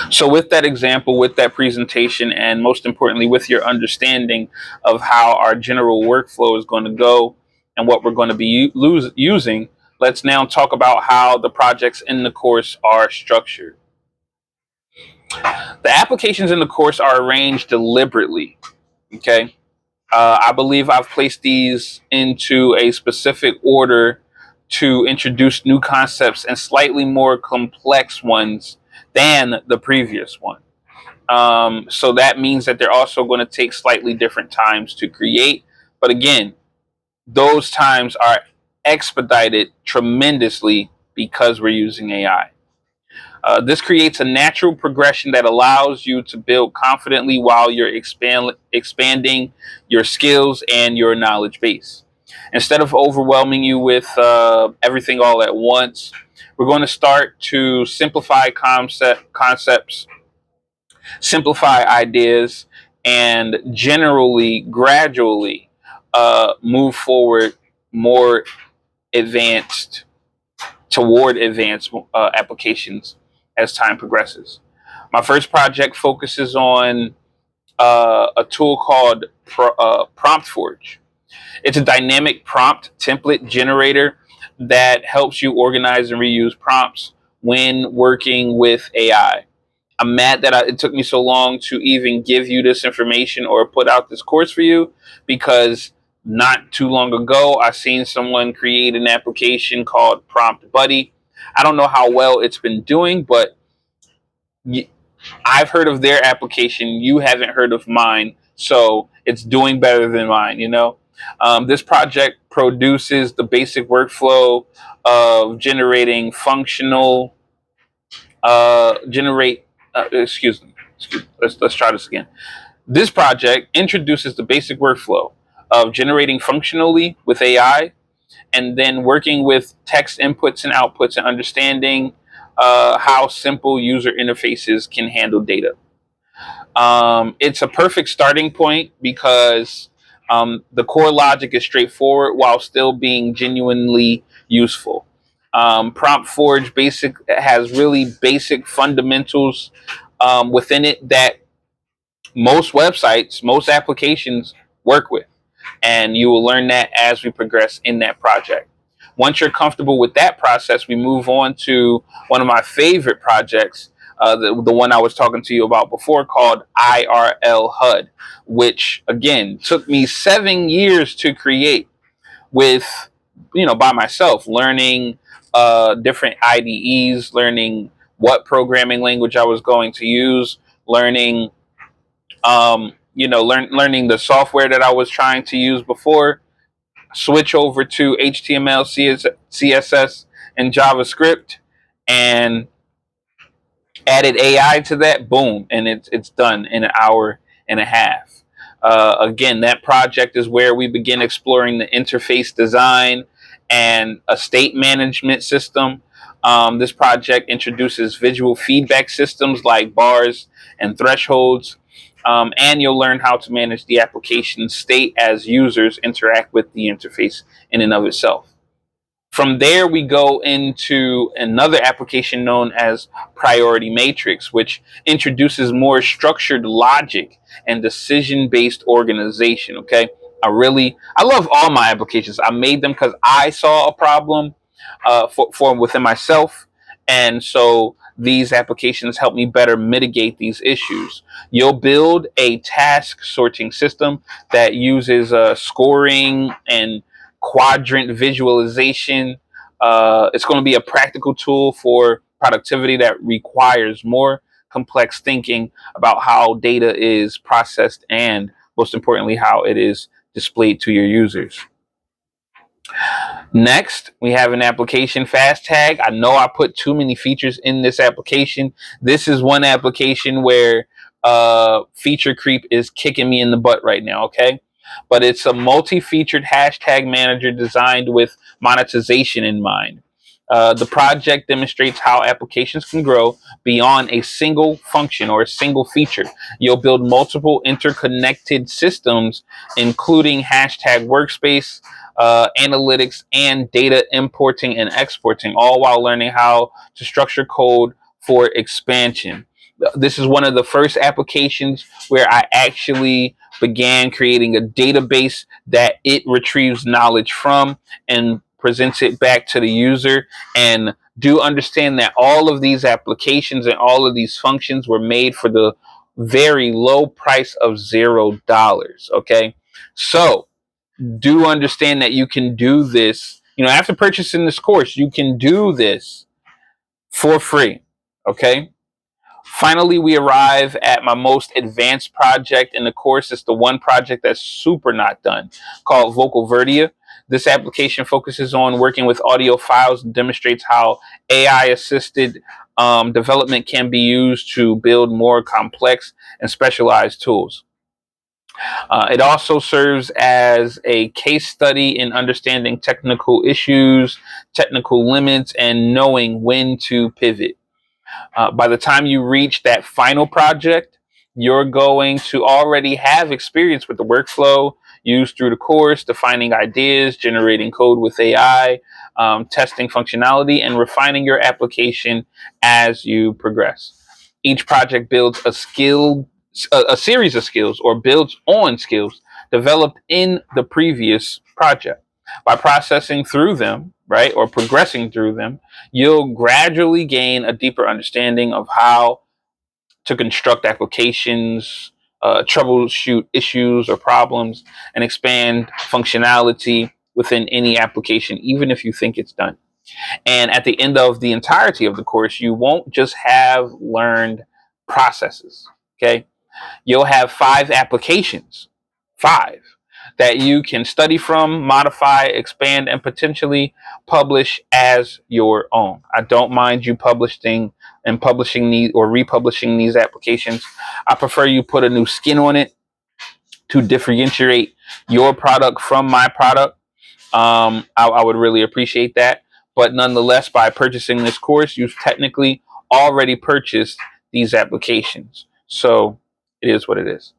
So with that example, with that presentation, and most importantly, with your understanding of how our general workflow is going to go and what we're going to be using, let's now talk about how the projects in the course are structured. The applications in the course are arranged deliberately. Okay. I believe I've placed these into a specific order to introduce new concepts and slightly more complex ones than the previous one. So that means that they're also going to take slightly different times to create. But again, those times are expedited tremendously because we're using AI. This creates a natural progression that allows you to build confidently while you're expanding your skills and your knowledge base. Instead of overwhelming you with everything all at once, we're going to start to simplify concepts, simplify ideas, and generally, gradually move forward more advanced toward advanced applications as time progresses. My first project focuses on a tool called Prompt Forge. It's a dynamic prompt template generator that helps you organize and reuse prompts when working with AI. I'm mad that it took me so long to even give you this information or put out this course for you, because not too long ago I seen someone create an application called Prompt Buddy. I don't know how well it's been doing, but I've heard of their application. You haven't heard of mine, so it's doing better than mine. This project produces the basic workflow of generating functional generate excuse me. Let's try this again. This project introduces the basic workflow of generating functionally with AI, and then working with text inputs and outputs and understanding how simple user interfaces can handle data. It's a perfect starting point because the core logic is straightforward while still being genuinely useful. Prompt Forge basic has really basic fundamentals within it that most websites, most applications work with, and you will learn that as we progress in that project. Once you're comfortable with that process, we move on to one of my favorite projects, the one I was talking to you about before, called IRL HUD, which again took me 7 years to create with, by myself, learning different IDEs, learning what programming language I was going to use, learning learning the software that I was trying to use before, switch over to HTML, CSS, and JavaScript, and added AI to that. Boom, and it's done in an hour and a half. Again, that project is where we begin exploring the interface design and a state management system. This project introduces visual feedback systems like bars and thresholds, and you'll learn how to manage the application state as users interact with the interface in and of itself. From there, we go into another application known as Priority Matrix, which introduces more structured logic and decision-based organization. Okay, I love all my applications. I made them because I saw a problem for within myself, and so these applications help me better mitigate these issues. You'll build a task sorting system that uses scoring and quadrant visualization. It's going to be a practical tool for productivity that requires more complex thinking about how data is processed and, most importantly, how it is displayed to your users. Next, we have an application fast tag. I know I put too many features in this application. This is one application where feature creep is kicking me in the butt right now, okay? But it's a multi-featured hashtag manager designed with monetization in mind. The project demonstrates how applications can grow beyond a single function or a single feature. You'll build multiple interconnected systems, including hashtag workspace, analytics, and data importing and exporting, all while learning how to structure code for expansion. This is one of the first applications where I actually began creating a database that it retrieves knowledge from and presents it back to the user. And do understand that all of these applications and all of these functions were made for the very low price of $0. Okay. So do understand that you can do this. After purchasing this course, you can do this for free. Okay. Finally, we arrive at my most advanced project in the course. It's the one project that's super not done, called Vocal Verdia. This application focuses on working with audio files and demonstrates how AI assisted development can be used to build more complex and specialized tools. It also serves as a case study in understanding technical issues, technical limits, and knowing when to pivot. By the time you reach that final project, you're going to already have experience with the workflow used through the course, defining ideas, generating code with AI, testing functionality, and refining your application as you progress. Each project builds a series of skills, or builds on skills developed in the previous project. By processing through them, right, or progressing through them, you'll gradually gain a deeper understanding of how to construct applications, troubleshoot issues or problems, and expand functionality within any application, even if you think it's done. And at the end of the entirety of the course, you won't just have learned processes. Okay. You'll have 5 applications, 5, that you can study from, modify, expand, and potentially publish as your own. I don't mind you publishing these or republishing these applications. I prefer you put a new skin on it to differentiate your product from my product. I would really appreciate that. But nonetheless, by purchasing this course, you've technically already purchased these applications. So it is what it is.